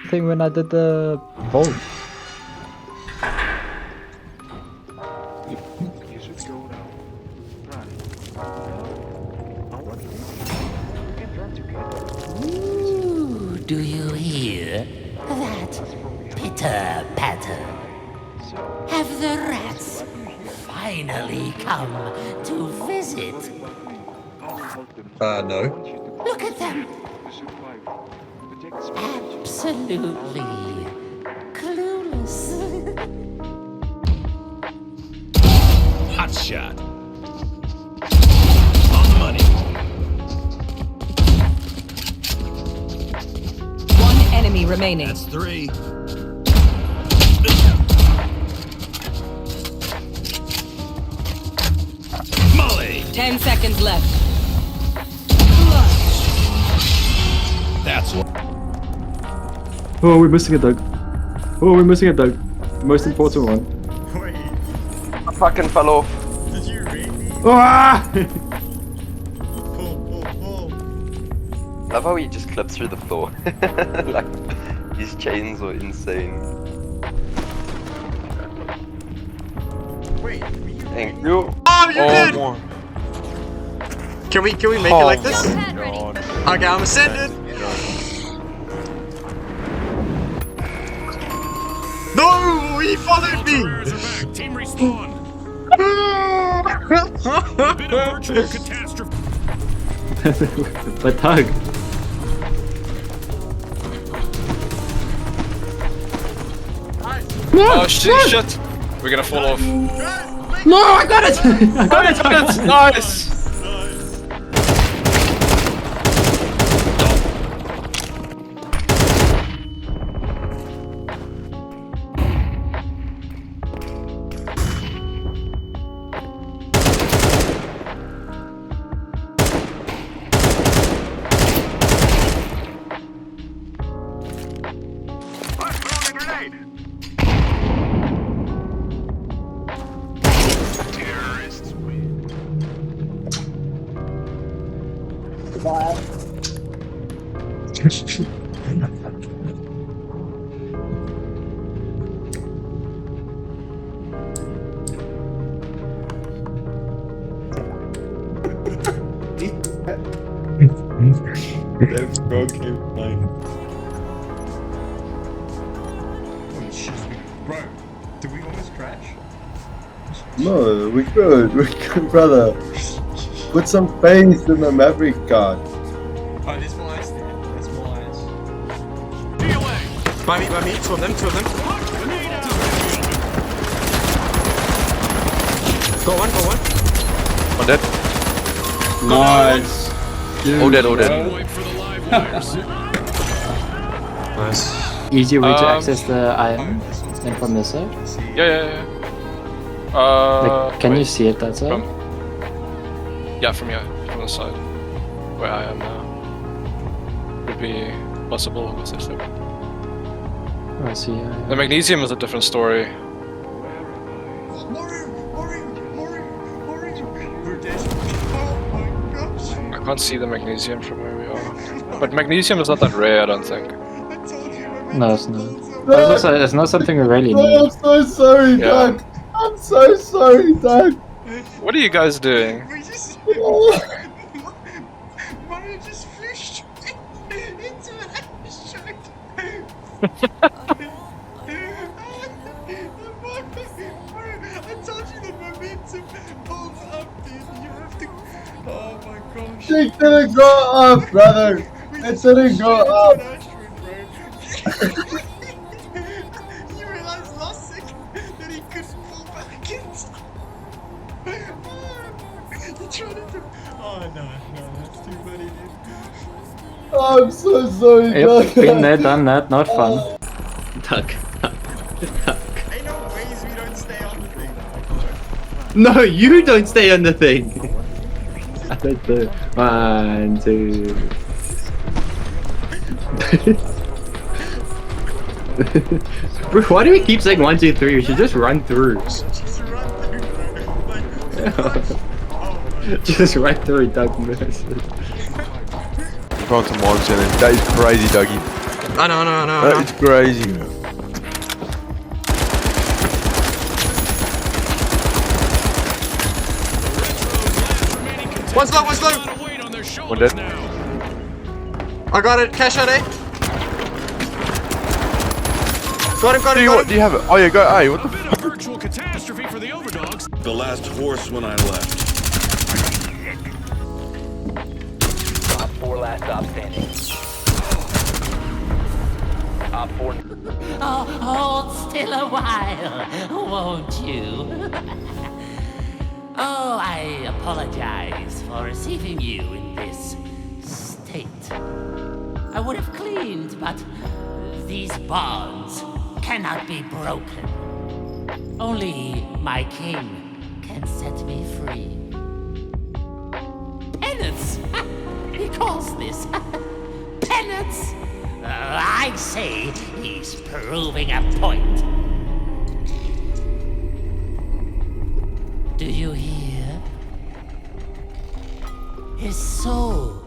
thing when I did the vault. You should go now. Run. I want you. We can run together. Ooh, do you hear that pitter patter? Have the rats finally come to visit? No. Look at them! Absolutely clueless. Hot shot. On the money. One enemy remaining. That's 3. Molly. 10 seconds left. That's what. Oh, we're missing a dog. Oh, we're missing a dog. The most important one. Wait, I fucking fell off. did you really? Ah! Pull. Love how he just clipped through the floor. Like, these chains are insane. Wait, Thank you. oh, you're good! More. Can we make it like this? Okay, I'm ascended. No, he followed me. Team respawn. Bit of virtual catastrophe. But Tug. Oh shit! We're gonna fall off. No, I got it! I got it! Nice! That's broken mine. Holy shit, bro! Did we almost crash? No, we could, brother. Put some faith in the Maverick card. Oh, there's more ice there. There's more ice. By me, two of them. Go one. One dead. Nice. All dead. Wait for the live wires. Nice. Easy way to access the iron and from this side. Yeah. Like, can wait. you see it that side? Yeah, from here, from the side. Where I am now. Would be possible with this thing. Oh, I see. The magnesium is a different story. Mori! We're dead. Oh my gosh. I can't see the magnesium from where we are. But magnesium is not that rare, I don't think. I told you. No, it's not. It's not something we really Oh, need. I'm so sorry, Yeah. Doug. I'm so sorry, Doug. What are you guys doing? We just... Mario just flew straight into an abstract. I told you the momentum pulls up, dude. You have to... Oh my gosh. It didn't go up, brother. It didn't go up. You realized last second that he couldn't pull back inside. You tried to do... Oh no, that's too funny, dude. Oh, I'm so sorry, Doug. Yep, been there, done that, not fun. Duck. Ain't no ways we don't stay on the thing. No, you don't stay on the thing. I don't do. 1, 2. Bro, why do we keep saying 1, 2, 3? We should just run through. Just run through, bro. Like, Just right through, Doug. Found some logs in it. That is crazy, Dougie. I know. It's crazy. One's low. One dead. I got it. Cash out, eh? Got him. Do you have it? Oh yeah, go A. What the A bit of virtual catastrophe for the overdogs. The last horse when I left. Op 4 last stop standing. Op 4. Oh, hold still a while, won't you? Oh, I apologize for receiving you in this state. I would have cleaned, but these bonds cannot be broken. Only my king can set me free. Penance! He calls this penance! I say he's proving a point. Do you hear? His soul